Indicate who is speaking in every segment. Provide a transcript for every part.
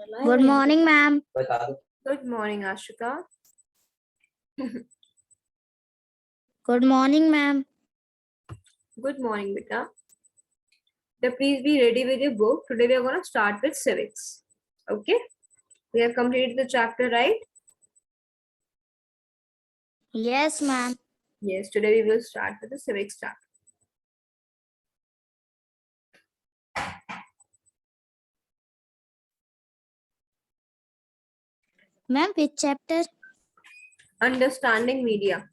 Speaker 1: Good morning, ma'am.
Speaker 2: Good morning, Ashika.
Speaker 1: Good morning, ma'am.
Speaker 2: Good morning, Beta. So please be ready with your book. Today we are going to start with civics. Okay? We have completed the chapter, right?
Speaker 1: Yes, ma'am.
Speaker 2: Yes, today we will start with the civics chapter.
Speaker 1: Ma'am, which chapter?
Speaker 2: Understanding media.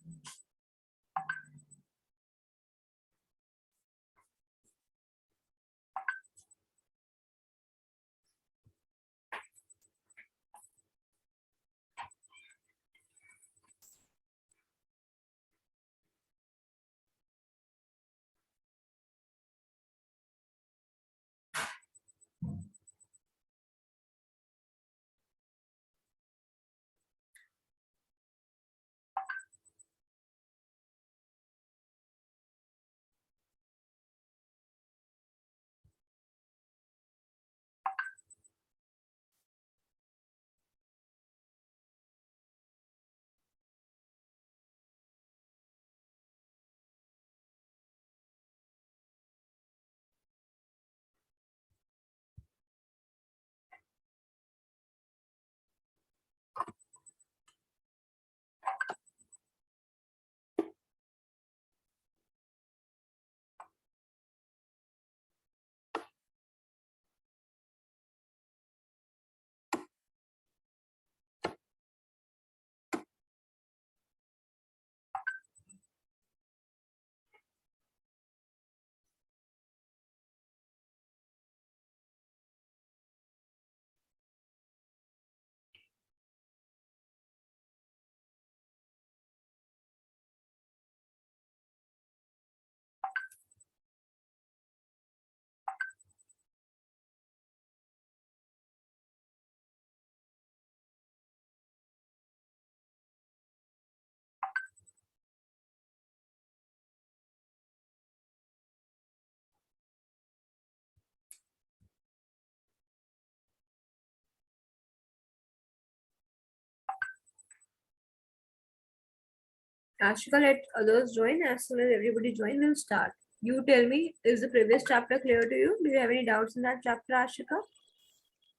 Speaker 2: Ashika, let others join. As soon as everybody join, we'll start. You tell me, is the previous chapter clear to you? Do you have any doubts in that chapter, Ashika?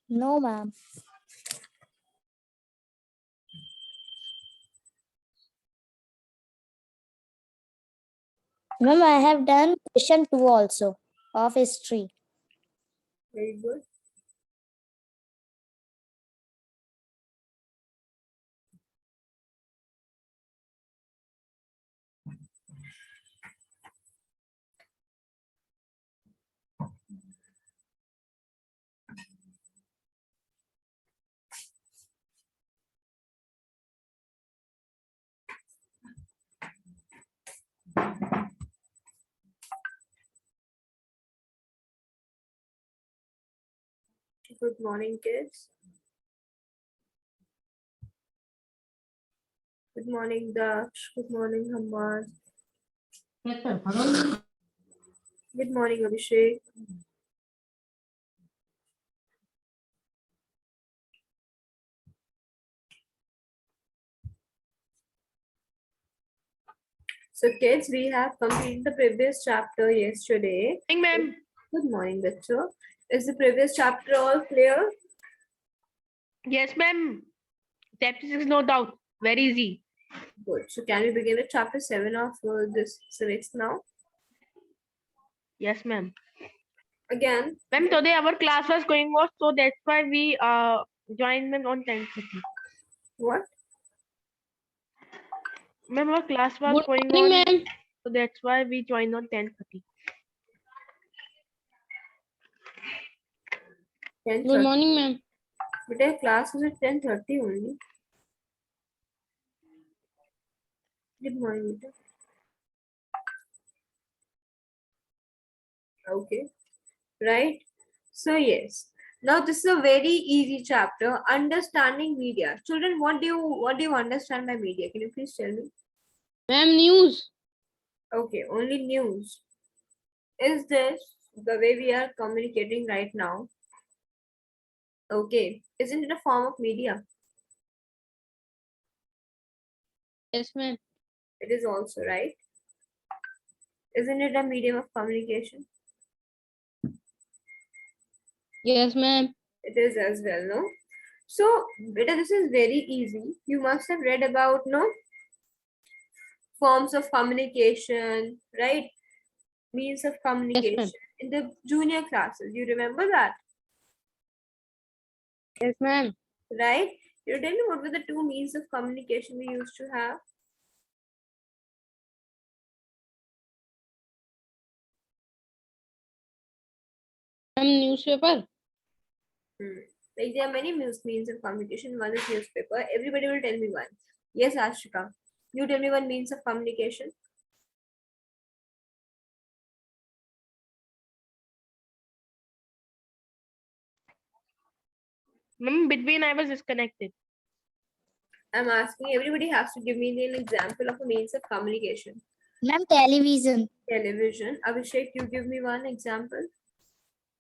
Speaker 1: No, ma'am. Ma'am, I have done question 2 also of history.
Speaker 2: Very good. Good morning, kids. Good morning, Daksh. Good morning, Hamad. Good morning, Abhishek. So, kids, we have completed the previous chapter yesterday.
Speaker 3: Good morning, ma'am.
Speaker 2: Good morning, Bachcho. Is the previous chapter all clear?
Speaker 3: Yes, ma'am. Chapter 6, no doubt. Very easy.
Speaker 2: Good. So, can we begin with chapter 7 of this civics now?
Speaker 3: Yes, ma'am.
Speaker 2: Again,
Speaker 3: Ma'am, today our class was going on, so that's why we joined them on 10:30.
Speaker 2: what?
Speaker 3: Ma'am, our class was
Speaker 4: Good
Speaker 3: going
Speaker 4: morning,
Speaker 3: on,
Speaker 4: ma'am.
Speaker 3: so that's why we joined on 10:30.
Speaker 2: 10:30.
Speaker 4: Good morning, ma'am.
Speaker 2: Today class is at 10:30 only. Good morning, Vita. Okay. Right? So, yes. Now, this is a very easy chapter. Understanding media. Children, what do you understand by media? Can you please tell me?
Speaker 4: Ma'am, news.
Speaker 2: Okay, only news. Is this the way we are communicating right now? Okay. Isn't it a form of media?
Speaker 4: Yes, ma'am.
Speaker 2: It is also, right? Isn't it a medium of communication?
Speaker 4: Yes, ma'am.
Speaker 2: It is as well, no? So, beta, this is very easy. You must have read about, no, forms of communication, right? Means of
Speaker 4: Yes, ma'am.
Speaker 2: communication in the junior classes. You remember that,
Speaker 4: Yes, ma'am.
Speaker 2: right? You tell me what were the two means of communication we used to have?
Speaker 4: Ma'am, newspaper.
Speaker 2: Like there are many means of communication. One is newspaper. Everybody will tell me one. Yes, Ashika. You tell me one means of communication.
Speaker 3: Ma'am, between I was disconnected.
Speaker 2: I'm asking everybody has to give me an example of a means of communication.
Speaker 1: Ma'am, television.
Speaker 2: Television. Abhishek, you give me one example.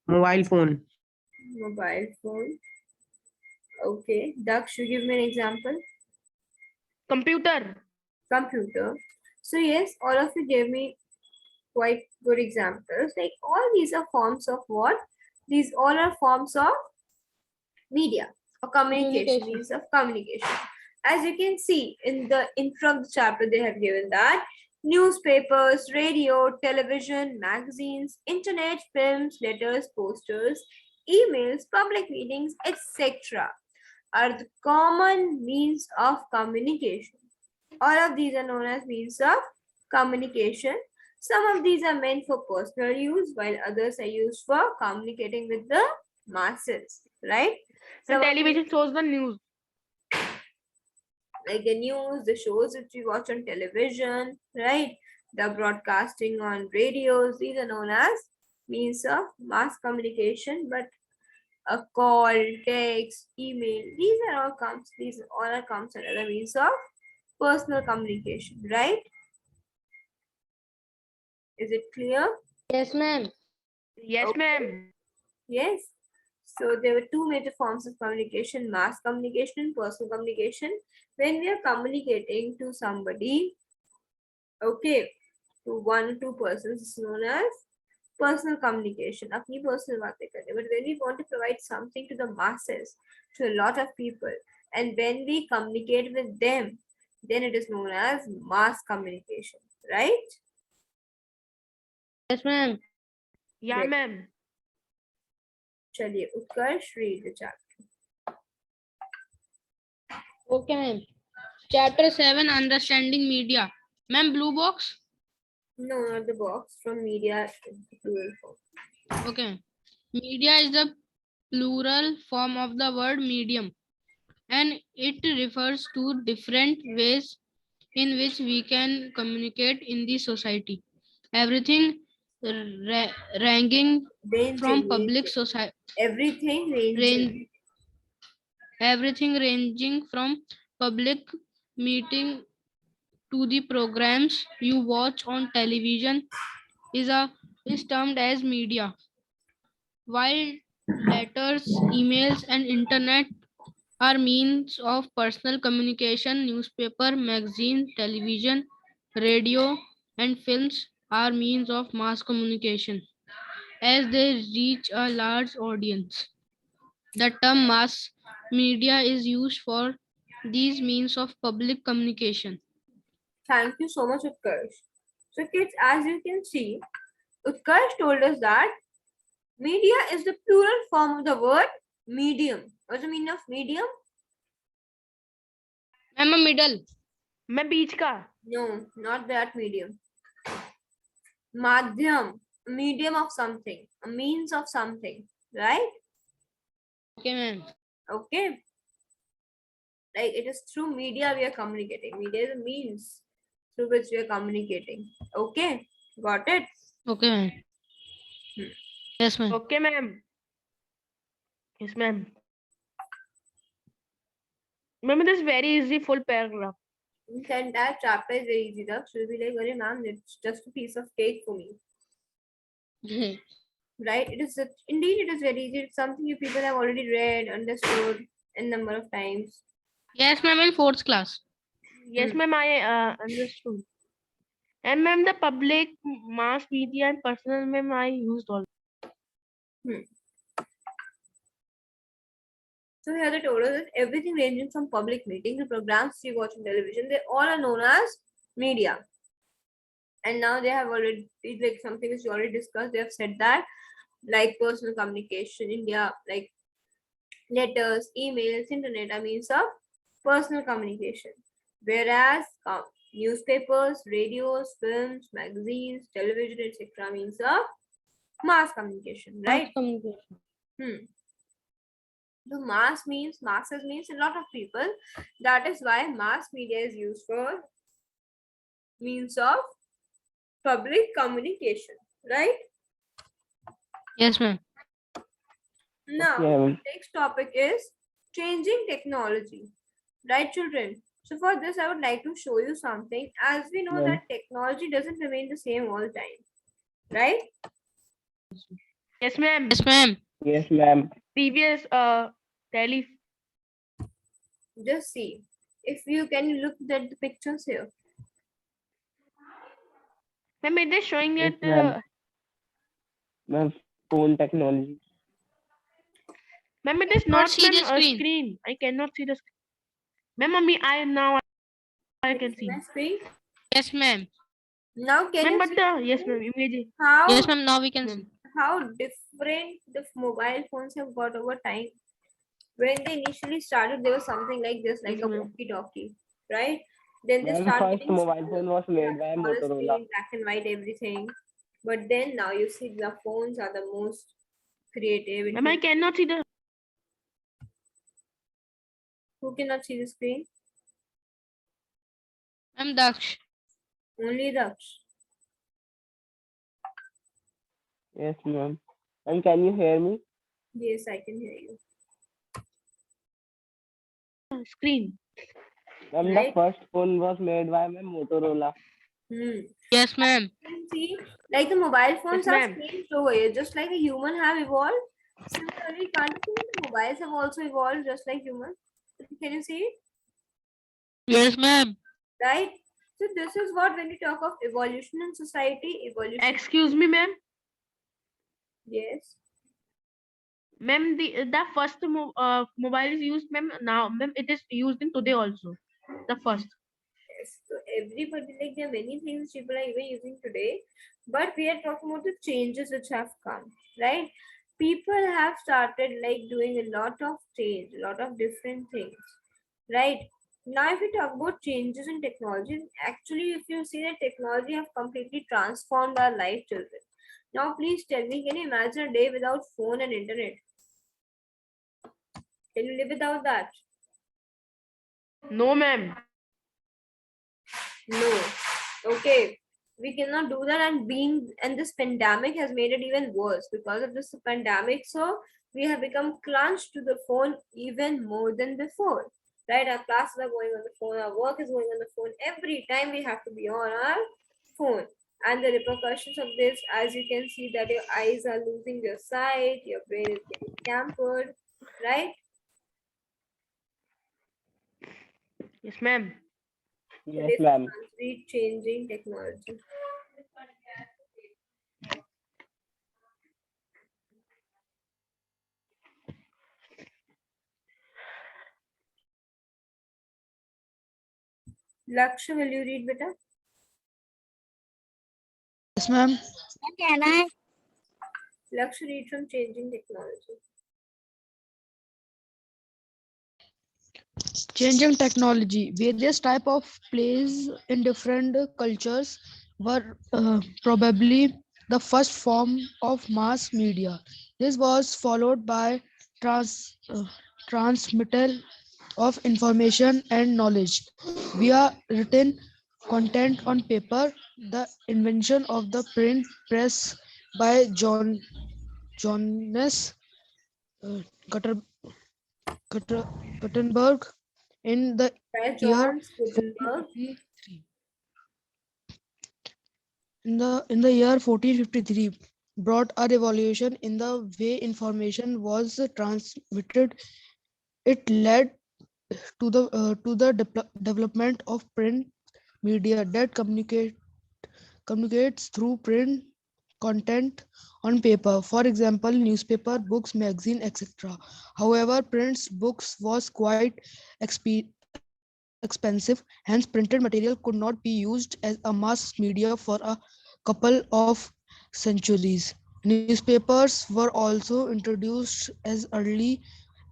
Speaker 5: Mobile phone.
Speaker 2: Mobile phone. Okay. Daksh, you give me an example.
Speaker 3: Computer.
Speaker 2: Computer. So yes, all of you gave me quite good examples. Like all these are forms of what? These all are forms of media or communication,
Speaker 4: Communication.
Speaker 2: means of communication. As you can see in the intro of the chapter, they have given that newspapers, radio, television, magazines, internet, films, letters, posters, emails, public meetings, etc. are the common means of communication. All of these are known as means of communication. Some of these are meant for personal use, while others are used for communicating with the masses, right?
Speaker 3: The
Speaker 2: Some of these,
Speaker 3: television shows the news.
Speaker 2: like the news, the shows that we watch on television, right? The broadcasting on radios, these are known as means of mass communication, but a call, text, email, these all are comes under the means of personal communication, right? Is it clear?
Speaker 4: Yes, ma'am.
Speaker 3: Yes,
Speaker 2: Okay.
Speaker 3: ma'am.
Speaker 2: Yes. So there were two major forms of communication, mass communication and personal communication. When we are communicating to somebody, okay, to one or two persons, is known as personal communication. अपनी personal बातें करें. But when we want to provide something to the masses, to a lot of people, and when we communicate with them, then it is known as mass communication, right?
Speaker 4: Yes, ma'am.
Speaker 3: Yeah,
Speaker 2: Right.
Speaker 3: ma'am.
Speaker 2: चलिए उत्कर्ष read the chapter.
Speaker 4: Okay, ma'am. Chapter 7, Understanding Media. Ma'am, blue box.
Speaker 2: No, not the box. From media is the plural form.
Speaker 4: Okay. Media is the plural form of the word medium, and it refers to different ways in which we can communicate in the society. Everything ranging from public society,
Speaker 2: Everything ranging.
Speaker 4: everything ranging from public meeting to the programs you watch on television is termed as media. While letters, emails, and internet are means of personal communication, newspaper, magazine, television, radio, and films are means of mass communication as they reach a large audience. The term mass media is used for these means of public communication.
Speaker 2: Thank you so much, Utkarsh. So, kids, as you can see, Utkarsh told us that media is the plural form of the word medium. What's the meaning of medium?
Speaker 4: I'm a middle.
Speaker 3: मैं बीच का.
Speaker 2: No, not that medium. Madhyam, medium of something, a means of something, right?
Speaker 4: Okay, ma'am.
Speaker 2: Okay. Like it is through media we are communicating. Media is a means through which we are communicating. Okay, got it?
Speaker 4: Okay, ma'am. Yes, ma'am.
Speaker 3: Okay, ma'am. Yes, ma'am. Ma'am, this is very easy full paragraph.
Speaker 2: The entire chapter is very easy. She'll be like, "Arey ma'am, it's just a piece of cake for me." right? Indeed it is very easy. It's something you people have already read, understood a number of times.
Speaker 4: Yes, ma'am, in fourth class.
Speaker 3: Yes, ma'am, I understood. And ma'am, the public, mass media, and personal, ma'am, I used all.
Speaker 2: So here they told us that everything ranging from public meetings to programs you watch on television, they all are known as media. And now they have already, like something which we already discussed, they have said that like personal communication, India, like letters, emails, internet are means of personal communication. Whereas newspapers, radios, films, magazines, television, etc. means of mass communication, right?
Speaker 1: Communication.
Speaker 2: The masses means a lot of people. That is why mass media is used for means of public communication, right?
Speaker 4: Yes, ma'am.
Speaker 2: Now,
Speaker 5: Yeah.
Speaker 2: next topic is changing technology, right, children? So for this, I would like to show you something. As we know
Speaker 5: Yeah.
Speaker 2: that technology doesn't remain the same all the time, right?
Speaker 3: Yes, ma'am.
Speaker 4: Yes, ma'am.
Speaker 5: Yes, ma'am.
Speaker 3: Previous tele.
Speaker 2: Just see. If you can look at the pictures here.
Speaker 3: Ma'am, it is showing
Speaker 5: Yes,
Speaker 3: that
Speaker 5: ma'am. Ma'am, phone technology.
Speaker 3: ma'am, it is
Speaker 4: Not
Speaker 3: not
Speaker 4: see
Speaker 3: ma'am
Speaker 4: the
Speaker 3: a
Speaker 4: screen.
Speaker 3: screen. I cannot see the screen. Ma'am, I can see.
Speaker 2: My screen.
Speaker 4: Yes, ma'am.
Speaker 2: Now can
Speaker 3: Ma'am,
Speaker 2: you
Speaker 3: but
Speaker 2: see
Speaker 3: yes, ma'am, image.
Speaker 2: how
Speaker 4: Yes, ma'am. Now we can see.
Speaker 2: how different the mobile phones have got over time? When they initially started, there was something like this, like
Speaker 3: Yes,
Speaker 2: a
Speaker 3: ma'am.
Speaker 2: walkie-talkie, right? Then they
Speaker 5: Ma'am,
Speaker 2: start
Speaker 5: first
Speaker 2: getting
Speaker 5: mobile
Speaker 2: smaller,
Speaker 5: phone was made by
Speaker 2: smaller
Speaker 5: Motorola.
Speaker 2: screen, black and white, everything. But then now you see the phones are the most creative.
Speaker 3: Ma'am, I cannot see the.
Speaker 2: Who cannot see the screen?
Speaker 4: Ma'am, Daksh.
Speaker 2: Only Daksh.
Speaker 5: Yes, ma'am. And can you hear me?
Speaker 2: Yes, I can hear you.
Speaker 3: Screen.
Speaker 5: Ma'am, the
Speaker 2: Right?
Speaker 5: first phone was made by Motorola.
Speaker 4: Yes, ma'am.
Speaker 2: You can see, like the mobile phones
Speaker 3: Yes,
Speaker 2: have
Speaker 3: ma'am.
Speaker 2: changed over here, just like a human have evolved. Similarly, can't you see the mobiles have also evolved just like humans? Can you see it?
Speaker 4: Yes, ma'am.
Speaker 2: Right? So this is what when we talk of evolution in society, evolution.
Speaker 3: Excuse me, ma'am.
Speaker 2: Yes.
Speaker 3: Ma'am, the first mobile is used, ma'am. Now, ma'am, it is used in today also. The first.
Speaker 2: Yes. So everybody, like there are many things people are even using today, but we are talking about the changes which have come, right? People have started like doing a lot of change, a lot of different things, right? Now, if we talk about changes in technology, actually, if you see that technology have completely transformed our life, children. Now, please tell me, can you imagine a day without phone and internet? Can you live without that?
Speaker 3: No, ma'am.
Speaker 2: No. Okay. We cannot do that, and this pandemic has made it even worse because of this pandemic. So we have become clutched to the phone even more than before. Right? Our classes are going on the phone, our work is going on the phone. Every time we have to be on our phone. And the repercussions of this, as you can see, that your eyes are losing their sight, your brain is getting tampered, right?
Speaker 3: Yes, ma'am.
Speaker 2: So
Speaker 5: Yes,
Speaker 2: this is
Speaker 5: ma'am.
Speaker 2: constantly changing technology. Lakshya, will you read, beta?
Speaker 4: Yes, ma'am.
Speaker 1: Can I?
Speaker 2: Lakshya, read from changing technology.
Speaker 4: Changing technology. Various type of plays in different cultures were probably the first form of mass media. This was followed by transmittal of information and knowledge via written content on paper. The invention of the print press by Johannes uh, Gutter, Gutter, Gutenberg in the
Speaker 2: By
Speaker 4: year
Speaker 2: John Gutenberg.
Speaker 4: 1453. In the year 1453, brought a revolution in the way information was transmitted. It led to the development of print media that communicates through print content on paper. For example, newspaper, books, magazine, etc. However, print books was quite expensive, hence printed material could not be used as a mass media for a couple of centuries. Newspapers were also introduced as early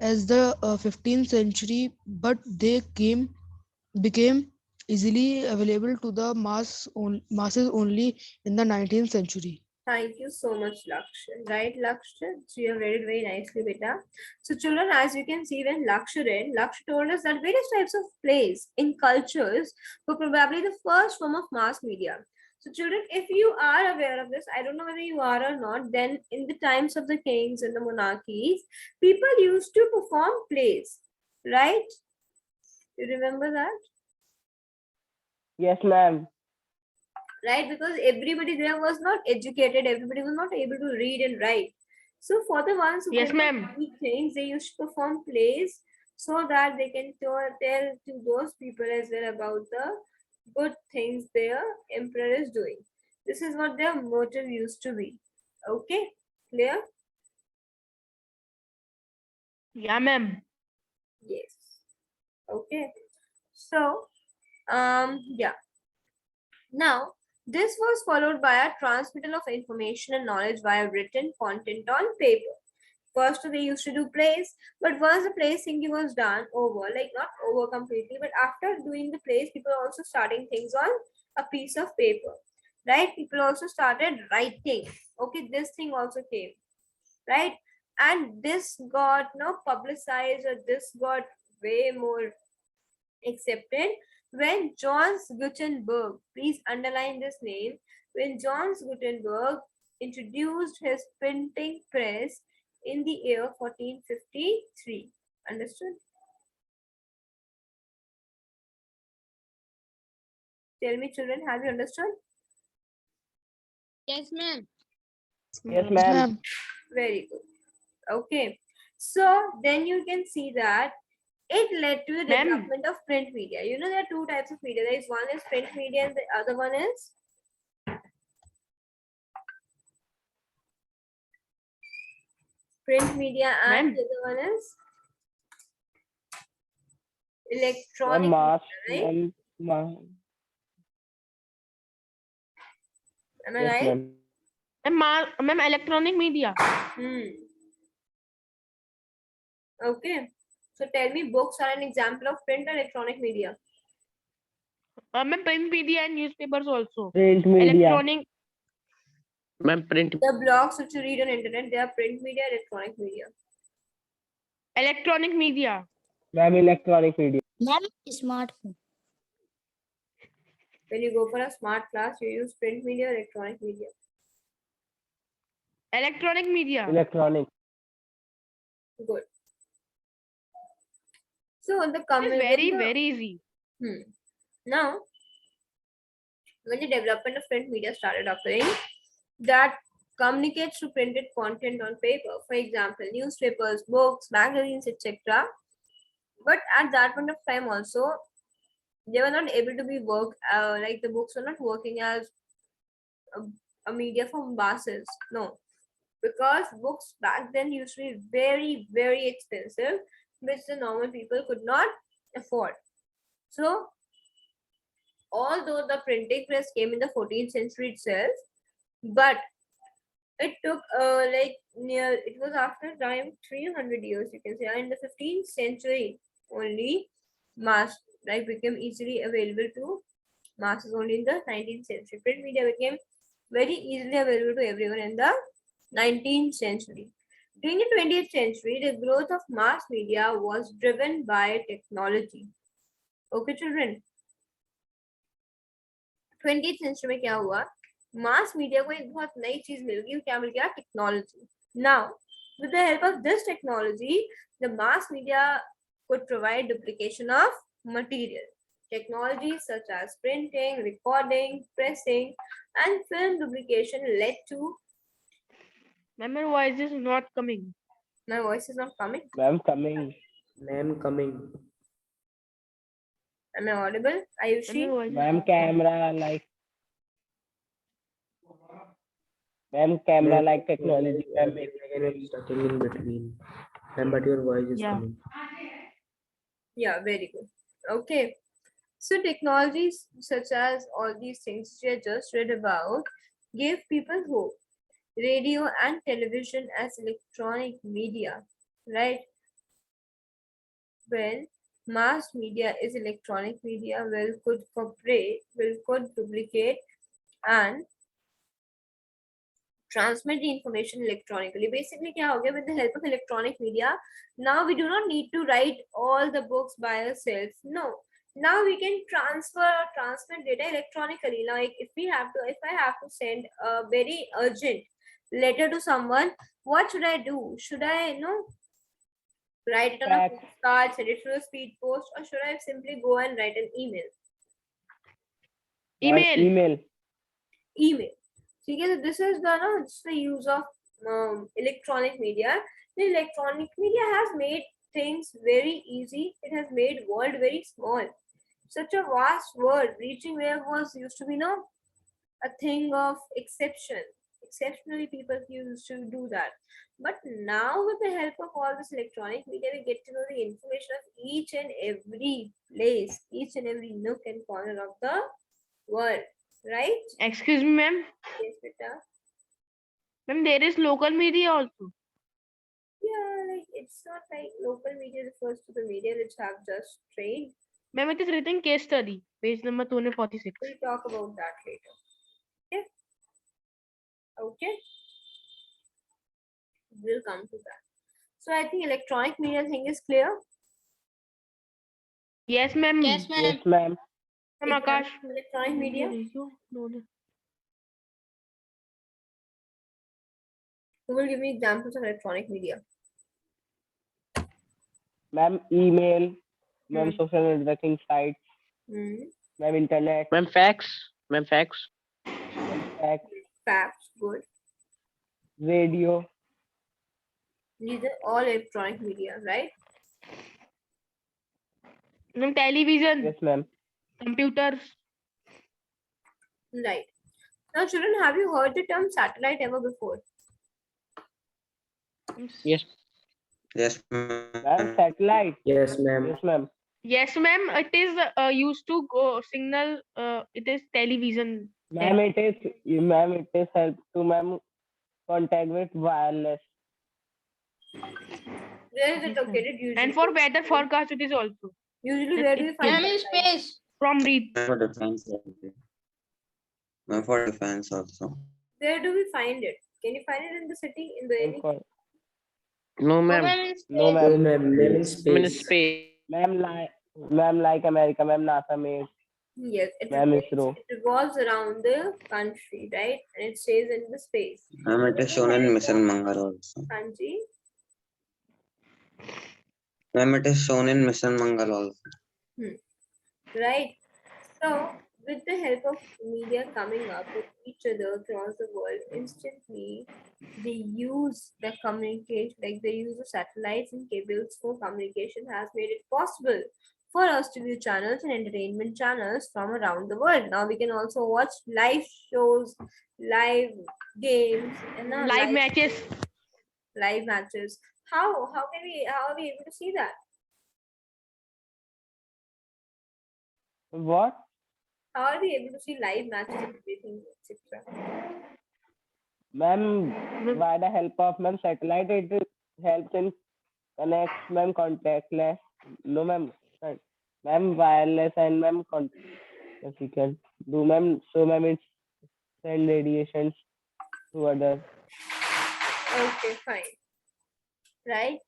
Speaker 4: as the 15th century, but they became easily available to the masses only in the 19th century.
Speaker 2: Thank you so much, Lakshya. Right, Lakshya? So you have read it very nicely, beta. So children, as you can see, when Lakshya read, Lakshya told us that various types of plays in cultures were probably the first form of mass media. So children, if you are aware of this, I don't know whether you are or not, then in the times of the kings and the monarchies, people used to perform plays, right? You remember that?
Speaker 5: Yes, ma'am.
Speaker 2: Right? Because everybody there was not educated, everybody was not able to read and write. So for the ones who
Speaker 3: Yes,
Speaker 2: could not
Speaker 3: ma'am.
Speaker 2: read things, they used to perform plays so that they can tell to those people as well about the good things their emperor is doing. This is what their motive used to be. Okay, clear?
Speaker 3: Yeah, ma'am.
Speaker 2: Yes. Okay. So yeah. Now, this was followed by a transmittal of information and knowledge via written content on paper. First, they used to do plays, but once the play thinking was done over, like not over completely, but after doing the plays, people also starting things on a piece of paper, right? People also started writing. Okay, this thing also came, right? And this got no publicized, or this got way more accepted when Johns Gutenberg, please underline this name, when Johns Gutenberg introduced his printing press in the year 1453. Understood? Tell me, children, have you understood?
Speaker 4: Yes, ma'am.
Speaker 5: Yes,
Speaker 4: Yes,
Speaker 5: ma'am.
Speaker 4: ma'am.
Speaker 2: Very good. Okay. So then you can see that it led to the
Speaker 3: Ma'am.
Speaker 2: development of print media. You know, there are two types of media. There is one is print media and the other one is print media, and
Speaker 3: Ma'am.
Speaker 2: the other one is
Speaker 5: Ma'am,
Speaker 2: electronic
Speaker 5: mass,
Speaker 2: media, right? Am I
Speaker 5: yes,
Speaker 2: right?
Speaker 5: ma'am.
Speaker 3: Ma'am, electronic media.
Speaker 2: Hmm. Okay. So tell me, books are an example of print or electronic media.
Speaker 3: Ma'am, print media and newspapers also.
Speaker 5: Print media.
Speaker 3: Electronic,
Speaker 6: Ma'am, print.
Speaker 2: The blogs which you read on internet, they are print media, electronic media.
Speaker 3: electronic media.
Speaker 5: Ma'am, electronic media.
Speaker 1: Ma'am, smartphone.
Speaker 2: When you go for a smart class, you use print media, or electronic media.
Speaker 3: Electronic media.
Speaker 5: Electronic.
Speaker 2: Good. So the
Speaker 3: It's very easy.
Speaker 2: now when the development of print media started occurring, that communicates to printed content on paper. For example, newspapers, books, magazines, etc. But at that point of time also, they were not able to be worked, like the books were not working as a media for masses. No, because books back then used to be very expensive, which the normal people could not afford. So although the printing press came in the 14th century itself, but it took like near, it was after time 300 years, you can say, in the 15th century only mass like became easily available to masses. Only in the 19th century print media became very easily available to everyone in the 19th century. During the 20th century, the growth of mass media was driven by technology. Okay, children. 20th century में क्या हुआ? Mass media को एक बहुत नई चीज मिल गई, क्या मिल गया? Technology. Now, with the help of this technology, the mass media could provide duplication of material. Technologies such as printing, recording, pressing, and film duplication led to
Speaker 3: Ma'am, your voice is not coming.
Speaker 2: My voice is not coming.
Speaker 5: Ma'am, coming.
Speaker 7: Ma'am, coming.
Speaker 2: Am I audible?
Speaker 3: Ma'am, your
Speaker 2: Ayushi?
Speaker 3: voice is
Speaker 5: Ma'am,
Speaker 3: not coming.
Speaker 5: camera
Speaker 7: Ma'am,
Speaker 5: like technology. Ma'am,
Speaker 7: again I'm stuck in between. Ma'am, but your voice is
Speaker 3: Yeah.
Speaker 7: coming.
Speaker 2: Yeah, very good. Okay. So technologies such as all these things we have just read about give people hope. Radio and television as electronic media, right? When mass media is electronic media, will could cooperate, will could duplicate and transmit the information electronically. Basically, क्या हो गया with the help of electronic media? Now we do not need to write all the books by ourselves. No. Now we can transfer or transmit data electronically. Like if I have to send a very urgent letter to someone, what should I do? Should I write it on a
Speaker 5: fax.
Speaker 2: postcard, send it through a speed post, or should I simply go and write an email?
Speaker 5: Ma'am,
Speaker 3: Email.
Speaker 5: email.
Speaker 2: Email. So this is the use of electronic media. The electronic media has made things very easy. It has made world very small. Such a vast world, reaching where was used to be a thing of exception. Exceptionally, people used to do that. But now, with the help of all this electronic media, we get to know the information of each and every place, each and every nook and corner of the world. Right?
Speaker 3: Excuse me, ma'am.
Speaker 2: Yes, beta.
Speaker 3: Ma'am, there is local media also.
Speaker 2: Yeah, like it's not like local media refers to the media which have just trained.
Speaker 3: Ma'am, it is written case study, page number 246.
Speaker 2: We'll talk about that later. Okay. Okay. We'll come to that. So I think electronic media thing is clear.
Speaker 3: Yes, ma'am.
Speaker 4: Yes, ma'am.
Speaker 5: Yes, ma'am.
Speaker 3: Ma'am, Akash.
Speaker 2: Electronic media. Who will give me examples of electronic media?
Speaker 5: Ma'am, email. Ma'am,
Speaker 2: Hmm.
Speaker 5: social networking sites.
Speaker 2: Hmm.
Speaker 5: Ma'am, internet.
Speaker 6: Ma'am, fax. Ma'am, fax.
Speaker 5: Ma'am, fax.
Speaker 2: Facts. Good.
Speaker 5: Radio.
Speaker 2: These are all electronic media, right?
Speaker 3: Ma'am, television,
Speaker 5: Yes, ma'am.
Speaker 3: computers.
Speaker 2: Right. Now, children, have you heard the term satellite ever before?
Speaker 6: Yes.
Speaker 8: Yes,
Speaker 5: Ma'am,
Speaker 8: ma'am.
Speaker 5: satellite.
Speaker 7: Yes, ma'am.
Speaker 5: Yes, ma'am.
Speaker 3: Yes, ma'am. It is used to go signal. It is television.
Speaker 5: Ma'am, it is help to ma'am contact with wireless.
Speaker 2: Where is it
Speaker 3: Yes, ma'am.
Speaker 2: located usually?
Speaker 3: And for weather forecast, it is also
Speaker 2: Usually, where do you find
Speaker 4: Ma'am, in
Speaker 2: satellite?
Speaker 4: space.
Speaker 3: from read.
Speaker 8: For defense. Ma'am, for defense also.
Speaker 2: Where do we find it? Can you find it in the city, in the
Speaker 5: Ma'am,
Speaker 2: any?
Speaker 6: No,
Speaker 4: Oh,
Speaker 6: ma'am.
Speaker 4: ma'am, in space.
Speaker 5: No,
Speaker 7: No,
Speaker 5: ma'am.
Speaker 7: ma'am. Ma'am, in
Speaker 6: I'm in
Speaker 7: space.
Speaker 6: space.
Speaker 5: Ma'am, like America. Ma'am, NASA made.
Speaker 2: Yes, it
Speaker 5: Ma'am,
Speaker 2: revolves,
Speaker 5: ISRO.
Speaker 2: it revolves around the country, right? And it stays in the space.
Speaker 8: Ma'am, it is shown in Mission Mangal also.
Speaker 2: Kanji.
Speaker 8: Ma'am, it is shown in Mission Mangal also.
Speaker 2: Right. So, with the help of media coming up with each other across the world, instantly they use the communication, like the use of satellites and cables for communication has made it possible for us to view channels and entertainment channels from around the world. Now we can also watch live shows, live games, and
Speaker 3: Live matches.
Speaker 2: live matches. How are we able to see that?
Speaker 5: What?
Speaker 2: How are we able to see live matches and everything, etc.?
Speaker 5: Ma'am, by the help of ma'am satellite, it helps in connect ma'am contactless. No, ma'am. Ma'am, wireless and ma'am contact. Yes, you can do, ma'am. So, ma'am, it's send radiations to others.
Speaker 2: Okay, fine. Right.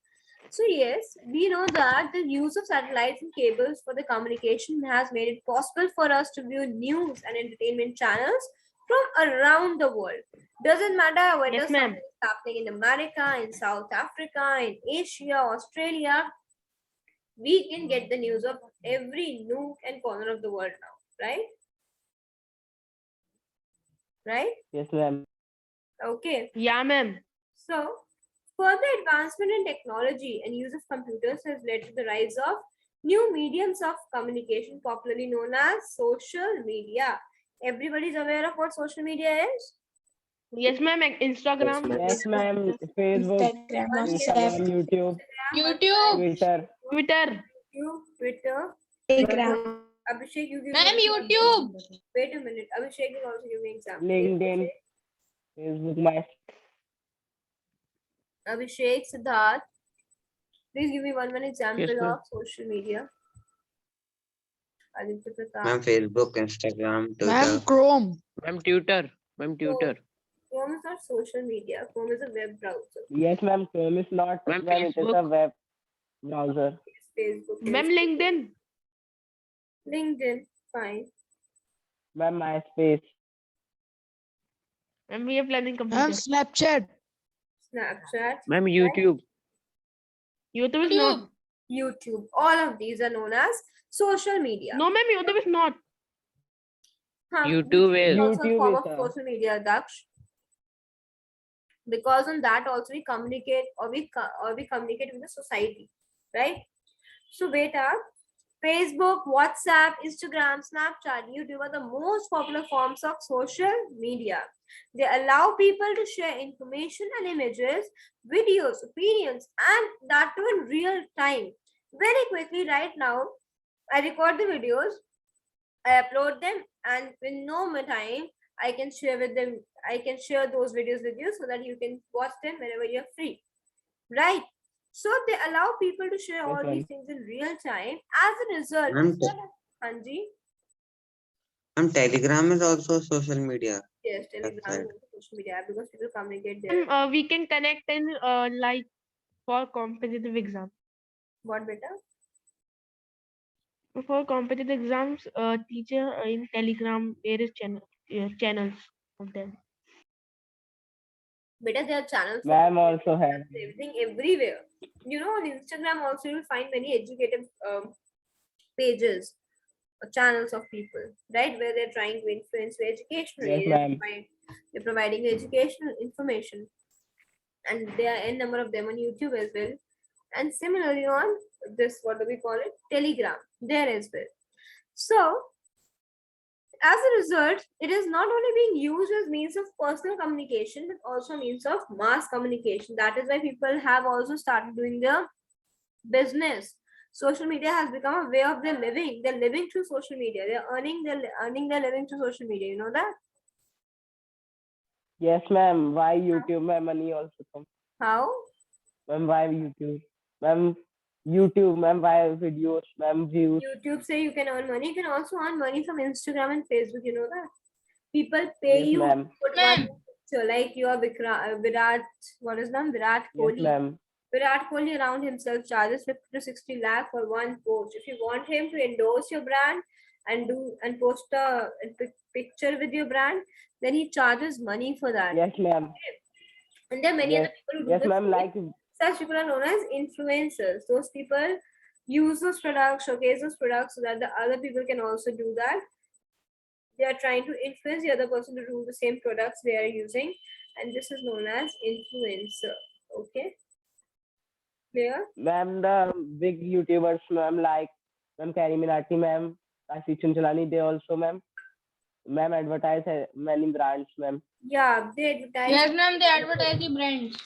Speaker 2: So yes, we know that the use of satellites and cables for the communication has made it possible for us to view news and entertainment channels from around the world. Doesn't matter whether
Speaker 3: Yes, ma'am.
Speaker 2: something is happening in America, in South Africa, in Asia, Australia, we can get the news of every nook and corner of the world now, right? Right?
Speaker 5: Yes, ma'am.
Speaker 2: Okay.
Speaker 3: Yeah, ma'am.
Speaker 2: So, further advancement in technology and use of computers has led to the rise of new mediums of communication, popularly known as social media. Everybody is aware of what social media is?
Speaker 3: Yes, ma'am. Instagram.
Speaker 5: Yes, ma'am. Facebook,
Speaker 1: Instagram,
Speaker 2: One
Speaker 1: WhatsApp,
Speaker 5: Instagram, YouTube,
Speaker 2: Instagram, WhatsApp,
Speaker 4: YouTube.
Speaker 5: Twitter.
Speaker 3: Twitter.
Speaker 2: YouTube, Twitter.
Speaker 1: Telegram.
Speaker 2: Abhishek, you give me
Speaker 4: Ma'am,
Speaker 2: an example.
Speaker 4: YouTube.
Speaker 2: Wait a minute. Abhishek will also give me an example.
Speaker 5: LinkedIn, Facebook, my
Speaker 2: Abhishek, Siddharth, please give me one
Speaker 6: Yes,
Speaker 2: example
Speaker 6: ma'am.
Speaker 2: of social media. Aditya Pratap.
Speaker 8: Ma'am, Facebook, Instagram,
Speaker 9: Ma'am,
Speaker 8: Twitter.
Speaker 9: Chrome.
Speaker 6: Ma'am, Tutor. Ma'am, Tutor.
Speaker 2: Chrome is not social media. Chrome is a web browser.
Speaker 5: yes, ma'am. Chrome is not,
Speaker 6: Ma'am,
Speaker 5: ma'am. It is a
Speaker 6: Facebook.
Speaker 5: web browser.
Speaker 2: Facebook
Speaker 3: Ma'am,
Speaker 2: is
Speaker 3: LinkedIn.
Speaker 2: LinkedIn. Fine.
Speaker 5: Ma'am, MySpace.
Speaker 3: And we are planning
Speaker 9: Ma'am,
Speaker 3: computer.
Speaker 9: Snapchat.
Speaker 2: Snapchat.
Speaker 6: Ma'am, YouTube.
Speaker 3: YouTube is not.
Speaker 4: YouTube.
Speaker 2: YouTube. All of these are known as social media.
Speaker 3: No, ma'am. YouTube is not.
Speaker 6: YouTube
Speaker 2: is
Speaker 6: is.
Speaker 2: also a
Speaker 5: YouTube
Speaker 2: form
Speaker 5: is
Speaker 2: of
Speaker 5: a
Speaker 2: social media, Daksh. Because on that also we communicate or we communicate with the society, right? So beta, Facebook, WhatsApp, Instagram, Snapchat, YouTube are the most popular forms of social media. They allow people to share information and images, videos, opinions, and that too in real time. Very quickly, right now, I record the videos, I upload them, and in no more time, I can share with them. I can share those videos with you so that you can watch them whenever you're free, right? So they allow people to share
Speaker 5: yes,
Speaker 2: all these
Speaker 5: ma'am.
Speaker 2: things in real time. As a result,
Speaker 8: Ma'am,
Speaker 2: Hanji,
Speaker 8: Telegram is also social media
Speaker 2: yes, Telegram
Speaker 8: website.
Speaker 2: is also social media app because people communicate there.
Speaker 3: And we can connect in like for competitive exam.
Speaker 2: What better?
Speaker 3: For competitive exams, teacher in Telegram various channels of them.
Speaker 2: Better there are channels for
Speaker 5: Ma'am also has.
Speaker 2: everything everywhere. You know, on Instagram also you'll find many educative pages or channels of people, right? Where they're trying to influence you educationally.
Speaker 5: Yes, ma'am.
Speaker 2: They're providing you educational information. And there are n number of them on YouTube as well. And similarly on this, what do we call it? Telegram, there as well. So as a result, it is not only being used as means of personal communication, but also means of mass communication. That is why people have also started doing their business. Social media has become a way of their living. They're living through social media. They're earning their living through social media. You know that?
Speaker 5: Yes, ma'am. Why YouTube? Ma'am, money also comes.
Speaker 2: How?
Speaker 5: Ma'am, why YouTube? Ma'am, YouTube. Ma'am, why videos? Ma'am, views.
Speaker 2: YouTube say you can earn money. You can also earn money from Instagram and Facebook. You know that? People pay
Speaker 5: Yes,
Speaker 2: you to
Speaker 5: ma'am.
Speaker 2: put one
Speaker 4: Ma'am.
Speaker 2: picture, like you are Virat. What is name? Virat
Speaker 5: Yes,
Speaker 2: Kohli.
Speaker 5: ma'am.
Speaker 2: Virat Kohli around himself charges 50 to 60 lakh for one post. If you want him to endorse your brand and post a picture with your brand, then he charges money for that.
Speaker 5: Yes, ma'am.
Speaker 2: And there are many
Speaker 5: Yes.
Speaker 2: other people who do
Speaker 5: Yes,
Speaker 2: the
Speaker 5: ma'am.
Speaker 2: same.
Speaker 5: Like
Speaker 2: Such people are known as influencers. Those people use those products, showcase those products so that the other people can also do that. They are trying to influence the other person to do the same products they are using, and this is known as influencer. Okay, clear?
Speaker 5: ma'am, the big YouTubers, ma'am, like ma'am Carrie Minati, ma'am, Kasi Chunchalani, they also, ma'am, advertise many brands, ma'am.
Speaker 2: Yeah, they advertise.
Speaker 4: Yes, ma'am. They advertise the brands.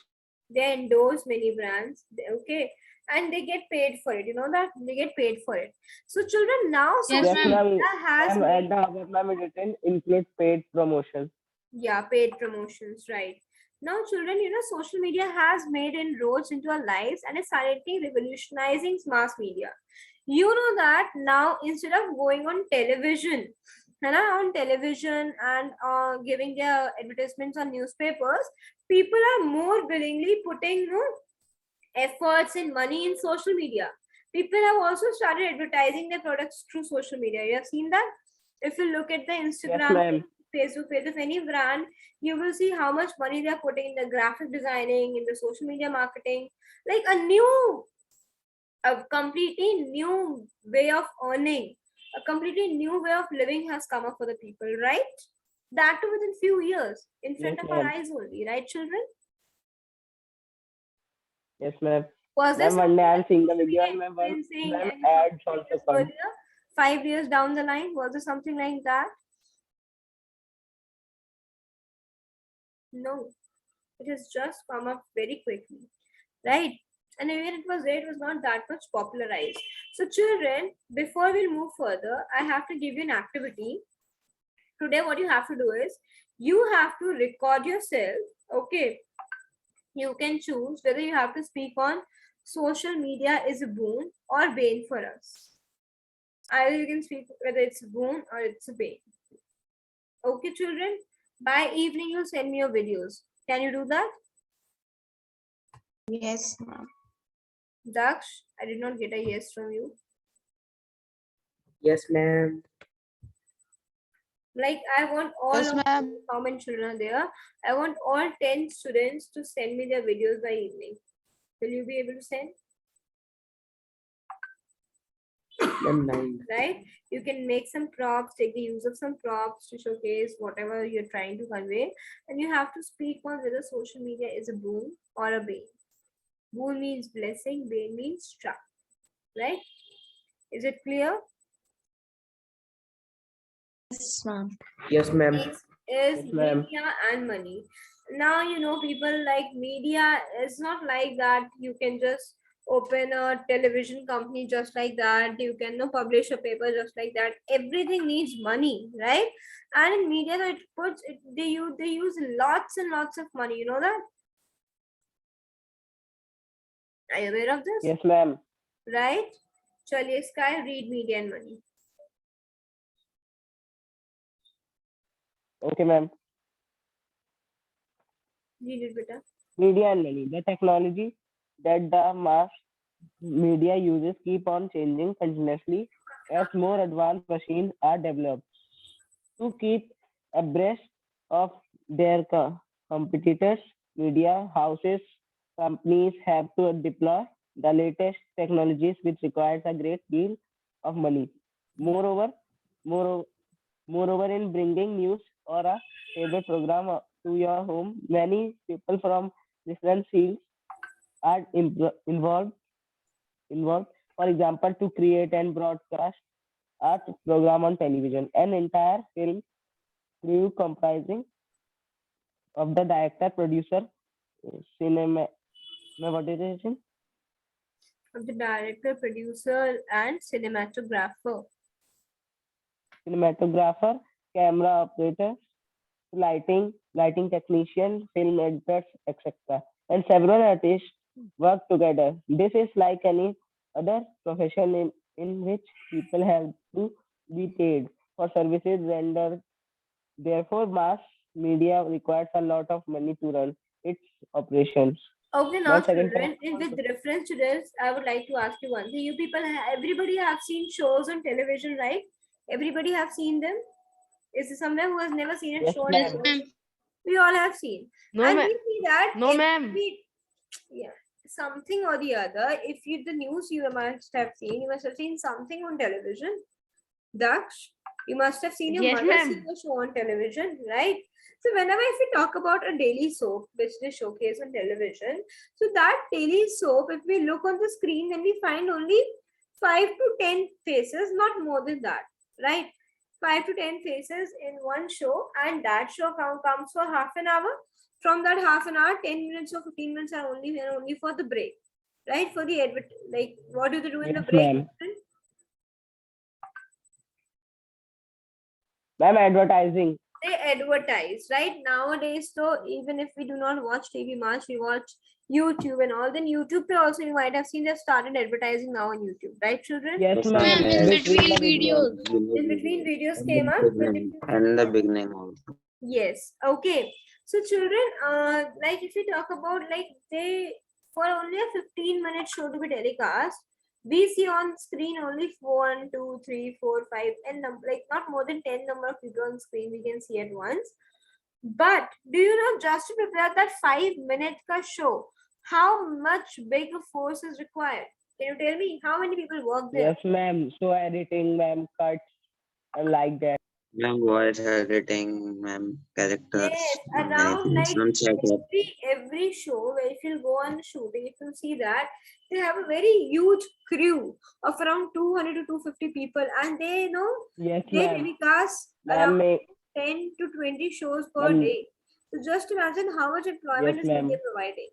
Speaker 2: They endorse many brands. Okay, and they get paid for it. You know that they get paid for it. So children now
Speaker 4: Yes,
Speaker 5: Yes,
Speaker 2: social
Speaker 4: ma'am.
Speaker 5: ma'am.
Speaker 2: media has
Speaker 5: Ma'am,
Speaker 2: made,
Speaker 5: at the Harvard, ma'am, it didn't include paid promotion.
Speaker 2: yeah, paid promotions, right? Now children, you know, social media has made inroads into our lives and is silently revolutionizing mass media. You know that now instead of going on television, on television and giving their advertisements on newspapers, people are more willingly putting efforts and money in social media. People have also started advertising their products through social media. You have seen that? If you look at the
Speaker 5: Yes,
Speaker 2: Instagram,
Speaker 5: ma'am.
Speaker 2: Facebook page of any brand, you will see how much money they are putting in the graphic designing, in the social media marketing. Like a completely new way of earning, a completely new way of living has come up for the people, right? That too within few years, in
Speaker 5: Yes,
Speaker 2: front of our
Speaker 5: ma'am.
Speaker 2: eyes only, right, children?
Speaker 5: Yes, ma'am.
Speaker 2: Was there
Speaker 5: Ma'am, one day
Speaker 2: something
Speaker 5: I'm
Speaker 2: like
Speaker 5: seeing the
Speaker 2: social
Speaker 5: video
Speaker 2: media
Speaker 5: and
Speaker 2: influencing
Speaker 5: ma'am
Speaker 2: and
Speaker 5: ads
Speaker 2: something like
Speaker 5: also
Speaker 2: this
Speaker 5: come.
Speaker 2: earlier? 5 years down the line, was there something like that? No, it has just come up very quickly, right? And even it was there, it was not that much popularized. So, children, before we move further, I have to give you an activity. Today, what you have to do is you have to record yourself. Okay, you can choose whether you have to speak on social media is a boon or bane for us. Either you can speak whether it's a boon or it's a bane. Okay, children, by evening you'll send me your videos. Can you do that?
Speaker 9: Yes, ma'am.
Speaker 2: Daksh, I did not get a yes from you.
Speaker 7: Yes, ma'am.
Speaker 2: Like, I want all
Speaker 9: Yes,
Speaker 2: of
Speaker 9: ma'am.
Speaker 2: you, how many children are there? I want all 10 students to send me their videos by evening. Will you be able to send?
Speaker 7: Ma'am, 9.
Speaker 2: Right? You can make some props, take the use of some props to showcase whatever you're trying to convey. And you have to speak on whether social media is a boon or a bane. Boon means blessing, bane means trap. Right? Is it clear?
Speaker 9: Yes, ma'am.
Speaker 7: Yes, ma'am.
Speaker 2: Is
Speaker 5: Yes, ma'am.
Speaker 2: media and money. Now, people like media is not like that. You can just open a television company just like that. You can publish a paper just like that. Everything needs money, right? And in media, it puts it, they use lots and lots of money. You know that? Are you aware of this?
Speaker 5: Yes, ma'am.
Speaker 2: Right? Chaliye Sky, read media and money.
Speaker 5: Okay, ma'am.
Speaker 2: Read it, beta.
Speaker 5: Media and money. The technology that the mass media uses keep on changing continuously as more advanced machines are developed. To keep abreast of their competitors, media houses, companies have to deploy the latest technologies, which requires a great deal of money. Moreover, moreover, moreover, in bringing news or a favorite program to your home, many people from different fields are involved. For example, to create and broadcast a program on television, an entire film crew comprising of the director, producer, cinema, what is it?
Speaker 2: Of the director, producer, and cinematographer.
Speaker 5: Cinematographer, camera operator, lighting technician, film editors, etc. And several artists work together. This is like any other profession in which people have to be paid for services rendered. Therefore, mass media requires a lot of money to run its operations.
Speaker 2: Okay, now
Speaker 5: My second
Speaker 2: children,
Speaker 5: point.
Speaker 2: and with reference to this, I would like to ask you one thing. You people, everybody have seen shows on television, right? Everybody have seen them. Is there someone who has never seen a
Speaker 5: Yes,
Speaker 2: show on
Speaker 4: Yes,
Speaker 5: ma'am.
Speaker 2: television?
Speaker 4: ma'am.
Speaker 2: We all have seen,
Speaker 3: No,
Speaker 2: and
Speaker 3: ma'am.
Speaker 2: we see that
Speaker 3: No, ma'am.
Speaker 2: yeah, something or the other. If you the news you must have seen something on television. Daksh, you must have seen your
Speaker 3: Yes,
Speaker 2: mother seeing
Speaker 3: ma'am.
Speaker 2: a show on television, right? So whenever if we talk about a daily soap which they showcase on television, so that daily soap, if we look on the screen, then we find only 5 to 10 faces, not more than that, right? 5 to 10 faces in one show, and that show comes for half an hour. From that half an hour, 10 minutes or 15 minutes are only here only for the break, right? For the like what do they do in the
Speaker 5: Yes,
Speaker 2: break?
Speaker 5: ma'am. Ma'am, advertising.
Speaker 2: They advertise right nowadays. So even if we do not watch TV much, we watch YouTube and all. Then YouTube pe also you might have seen they started advertising now on YouTube, right, children?
Speaker 5: Yes,
Speaker 8: Yes,
Speaker 5: ma'am.
Speaker 8: ma'am.
Speaker 4: Ma'am, in
Speaker 8: Yes.
Speaker 5: Between
Speaker 4: between
Speaker 5: the videos.
Speaker 4: videos.
Speaker 2: In between videos
Speaker 8: And
Speaker 2: came
Speaker 8: the
Speaker 2: up with
Speaker 8: beginning. And the beginning also.
Speaker 2: yes. Okay. So children, like if we talk about like they for only a 15-minute show to be telecast, we see on screen only 1, 2, 3, 4, 5, and like not more than 10 number of people on screen we can see at once. But do you know, just to prepare that 5 minute ka show, how much big a force is required? Can you tell me how many people work there?
Speaker 5: Yes, ma'am. So editing, ma'am, cuts, and like that.
Speaker 8: Ma'am, voice editing, ma'am, characters,
Speaker 2: Yes,
Speaker 8: many
Speaker 2: around
Speaker 8: things.
Speaker 2: like
Speaker 8: Ma'am, setup.
Speaker 2: every show where if you go on the shooting, if you see that they have a very huge crew of around 200 to 250 people, and they
Speaker 5: Yes,
Speaker 2: they
Speaker 5: ma'am.
Speaker 2: telecast
Speaker 5: Ma'am,
Speaker 2: around
Speaker 5: may
Speaker 2: 10 to 20 shows per
Speaker 5: ma'am.
Speaker 2: day. So just imagine how much
Speaker 5: Yes,
Speaker 2: employment is
Speaker 5: ma'am.
Speaker 2: India providing.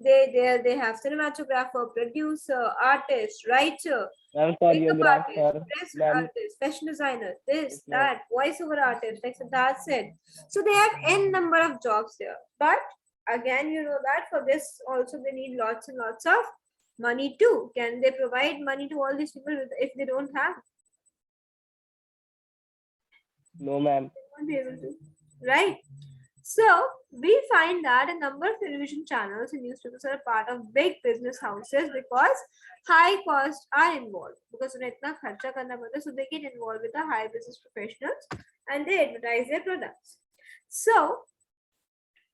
Speaker 2: They have cinematographer, producer, artist, writer,
Speaker 5: Ma'am,
Speaker 2: makeup artist,
Speaker 5: choreographer.
Speaker 2: dress
Speaker 5: Ma'am.
Speaker 2: artist, fashion designer,
Speaker 5: Yes,
Speaker 2: this,
Speaker 5: ma'am.
Speaker 2: that, voiceover artist, like so that's it. So they have n number of jobs there. But again, you know that for this also they need lots and lots of money too. Can they provide money to all these people if they don't have?
Speaker 5: No, ma'am.
Speaker 2: They won't be able to, right? So we find that a number of television channels and newspapers are a part of big business houses because high costs are involved. Because उन्हें इतना खर्चा करना पड़ता है, so they get involved with the high business professionals and they advertise their products. So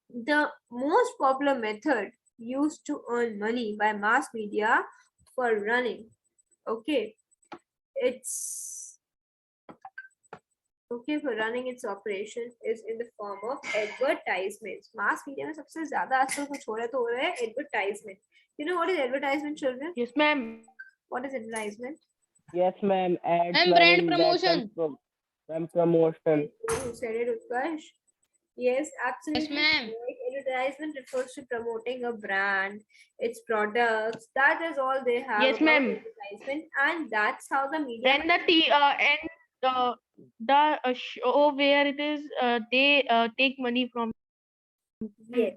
Speaker 2: the most popular method used to earn money by mass media for running, okay, it's okay for running its operation is in the form of advertisements. Mass media में सबसे ज़्यादा आजकल कुछ हो रहा है तो हो रहा है advertisement. You know what is advertisement, children?
Speaker 3: Yes, ma'am.
Speaker 2: What is advertisement?
Speaker 5: Yes, ma'am. Ads,
Speaker 4: And
Speaker 5: ma'am,
Speaker 4: brand
Speaker 5: in that
Speaker 4: promotion.
Speaker 5: ma'am, promotion.
Speaker 2: Who said it, Utkarsh? Yes,
Speaker 4: Yes,
Speaker 2: absolutely.
Speaker 4: ma'am.
Speaker 2: Right. Advertisement refers to promoting a brand, its products. That is all they have
Speaker 3: Yes,
Speaker 2: about
Speaker 3: ma'am.
Speaker 2: advertisement, and that's how the media.
Speaker 3: And the show where it is they take money from.
Speaker 2: Yes.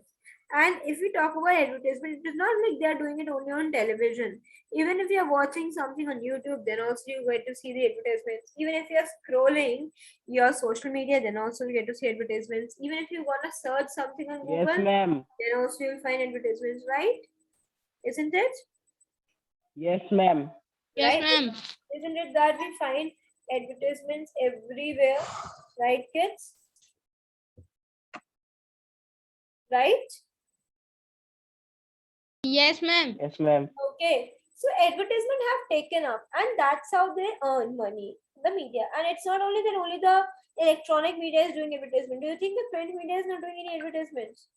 Speaker 2: And if we talk about advertisement, it is not like they are doing it only on television. Even if you are watching something on YouTube, then also you get to see the advertisements. Even if you are scrolling your social media, then also you get to see advertisements. Even if you want to search something on
Speaker 5: Yes,
Speaker 2: Google,
Speaker 5: ma'am.
Speaker 2: then also you'll find advertisements, right? Isn't it?
Speaker 5: Yes, ma'am.
Speaker 4: Yes,
Speaker 2: Right?
Speaker 4: ma'am.
Speaker 2: Isn't it that we find advertisements everywhere? Right, kids? Right?
Speaker 4: Yes, ma'am.
Speaker 5: Yes, ma'am.
Speaker 2: Okay, so advertisement have taken up, and that's how they earn money. The media, and it's not only that only the electronic media is doing advertisement. Do you think the print media is not doing any advertisements?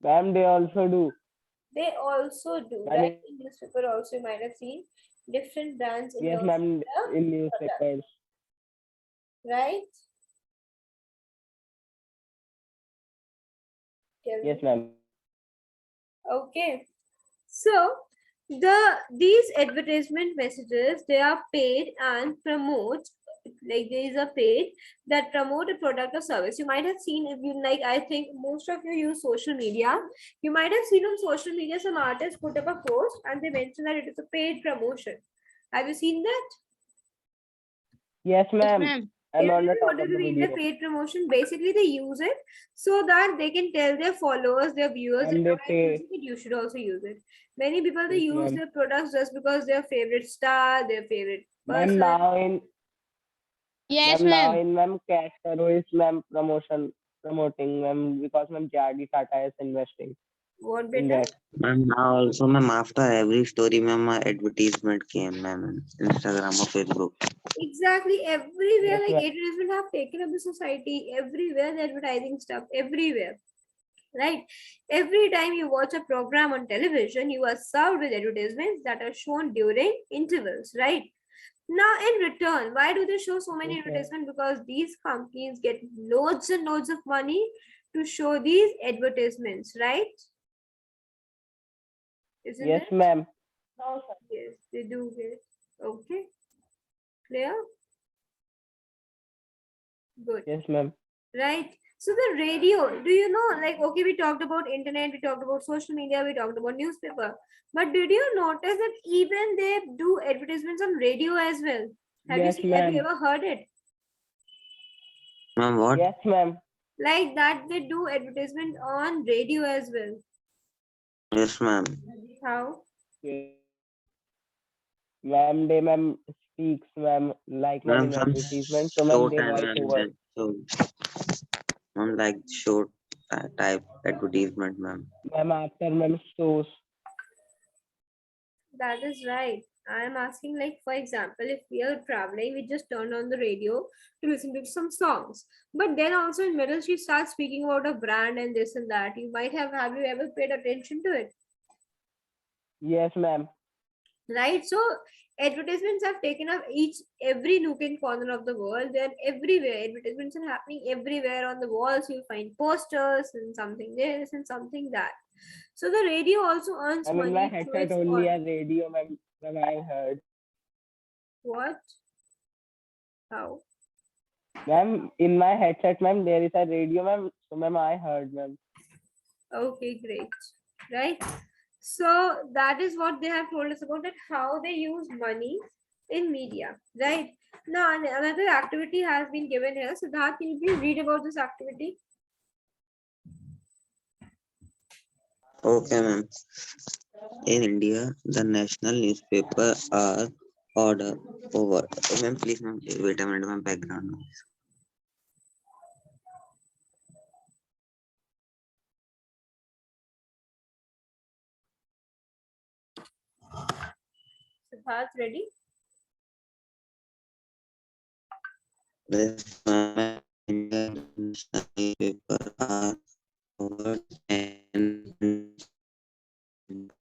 Speaker 5: Ma'am, they also do.
Speaker 2: They also do,
Speaker 5: Ma'am,
Speaker 2: right? In newspaper also you might have seen different brands
Speaker 5: yes,
Speaker 2: endorse
Speaker 5: ma'am,
Speaker 2: the
Speaker 5: in
Speaker 2: product,
Speaker 5: newspapers.
Speaker 2: right?
Speaker 5: Yes, ma'am.
Speaker 2: Okay. So these advertisement messages they are paid and promote like these are paid that promote a product or service. You might have seen if you like I think most of you use social media. You might have seen on social media some artists put up a post and they mention that it is a paid promotion. Have you seen that?
Speaker 5: Yes,
Speaker 4: Yes,
Speaker 5: ma'am.
Speaker 4: ma'am.
Speaker 5: I'm on the
Speaker 2: What
Speaker 5: top
Speaker 2: do
Speaker 5: of
Speaker 2: you
Speaker 5: the
Speaker 2: mean by
Speaker 5: video.
Speaker 2: paid promotion? Basically, they use it so that they can tell their followers, their viewers, that
Speaker 5: And they
Speaker 2: I'm
Speaker 5: pay.
Speaker 2: using it, you should also use it. Many people they
Speaker 5: Yes,
Speaker 2: use
Speaker 5: ma'am.
Speaker 2: their products just because their favorite star, their favorite
Speaker 5: Ma'am,
Speaker 2: person.
Speaker 5: now in
Speaker 4: Yes,
Speaker 5: ma'am,
Speaker 4: ma'am.
Speaker 5: ma'am, cash karo is ma'am promoting ma'am because ma'am JRD Tata is investing
Speaker 2: What
Speaker 5: in
Speaker 2: better?
Speaker 5: that.
Speaker 8: Ma'am, now also, ma'am, after every story, ma'am, my advertisement came, ma'am, in Instagram or Facebook.
Speaker 2: Exactly everywhere,
Speaker 5: Yes,
Speaker 2: like
Speaker 5: ma'am.
Speaker 2: advertisement have taken up the society. Everywhere, the advertising stuff. Everywhere. Right? Every time you watch a program on television, you are served with advertisements that are shown during intervals, right? Now, in return, why do they show so many
Speaker 5: Yes, ma'am.
Speaker 2: advertisements? Because these companies get loads and loads of money to show these advertisements, right? Isn't
Speaker 5: Yes,
Speaker 2: it?
Speaker 5: ma'am.
Speaker 2: Yes, they do get. Okay, clear? Good.
Speaker 5: Yes, ma'am.
Speaker 2: Right. So the radio, do you know, like, okay, we talked about internet, we talked about social media, we talked about newspaper. But did you notice that even they do advertisements on radio as well?
Speaker 5: Yes,
Speaker 2: Have you
Speaker 5: ma'am.
Speaker 2: ever heard it?
Speaker 8: Ma'am, what?
Speaker 5: Yes, ma'am.
Speaker 2: Like that, they do advertisement on radio as well.
Speaker 8: Yes, ma'am.
Speaker 2: How?
Speaker 5: Yes. Ma'am, they ma'am speaks ma'am like not
Speaker 8: Ma'am,
Speaker 5: in
Speaker 8: some
Speaker 5: advertisement. So ma'am,
Speaker 8: short
Speaker 5: they
Speaker 8: time,
Speaker 5: voice
Speaker 8: ma'am,
Speaker 5: over.
Speaker 8: then, so, ma'am, like short type advertisement, ma'am.
Speaker 5: Ma'am, after ma'am shows.
Speaker 2: That is right. I am asking, like, for example, if we are traveling, we just turn on the radio to listen to some songs. But then also in middle, she starts speaking about a brand and this and that. You might have you ever paid attention to it?
Speaker 5: Yes, ma'am.
Speaker 2: Right? So advertisements have taken up each every nook and corner of the world. They're everywhere. Advertisements are happening everywhere on the walls. You'll find posters and something this and something that. So the radio also earns
Speaker 5: I'm in my
Speaker 2: money through
Speaker 5: headset
Speaker 2: its
Speaker 5: only
Speaker 2: on.
Speaker 5: a radio, ma'am. Ma'am, I heard.
Speaker 2: What? How?
Speaker 5: Ma'am, in my headset, ma'am, there is a radio, ma'am. So, ma'am, I heard, ma'am.
Speaker 2: Okay, great. Right? So that is what they have told us about, that how they use money in media. Right? Now another activity has been given here. Siddharth, can you please read about this activity?
Speaker 8: Okay, ma'am. In India, the national newspaper are order over. Ma'am, please, ma'am, wait a minute, ma'am, background noise.
Speaker 2: Siddharth, ready?
Speaker 8: Yes, ma'am. India, the national newspaper are over and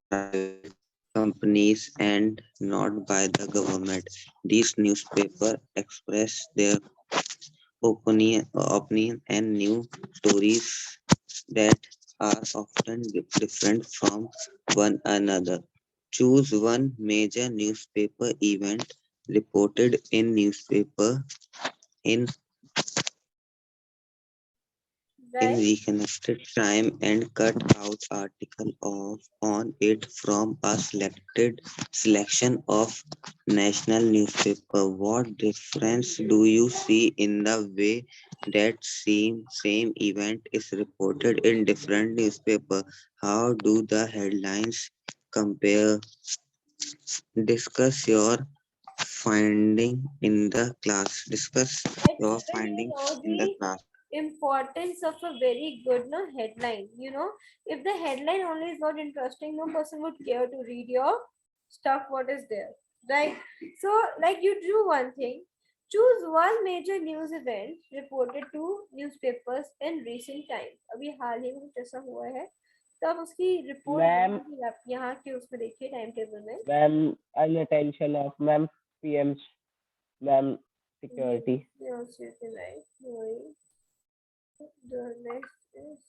Speaker 8: private companies and not by the government. These newspapers express their opinion and new stories that are often different from one another. Choose one major newspaper event reported in newspaper in
Speaker 2: Right?
Speaker 8: reconnected time and cut out article of on it from a selected selection of national newspaper. What difference do you see in the way that same event is reported in different newspaper? How do the headlines compare? Discuss your finding in the class. Discuss
Speaker 2: Let's
Speaker 8: your
Speaker 2: even
Speaker 8: finding
Speaker 2: know
Speaker 8: in the
Speaker 2: the
Speaker 8: class.
Speaker 2: importance of a very good no headline. If the headline only is not interesting, no person would care to read your stuff. What is there, right? So, like, you do one thing. Choose one major news event reported to newspapers in recent times. अभी हाल ही में कुछ ऐसा हुआ है, तो आप उसकी report
Speaker 5: Ma'am,
Speaker 2: देखिए, आप यहाँ के उसमें देखिए टाइम टेबल में.
Speaker 5: ma'am, attention of ma'am, PM's, ma'am,
Speaker 2: Yes,
Speaker 5: security.
Speaker 2: yes, you can write. No worries. The next is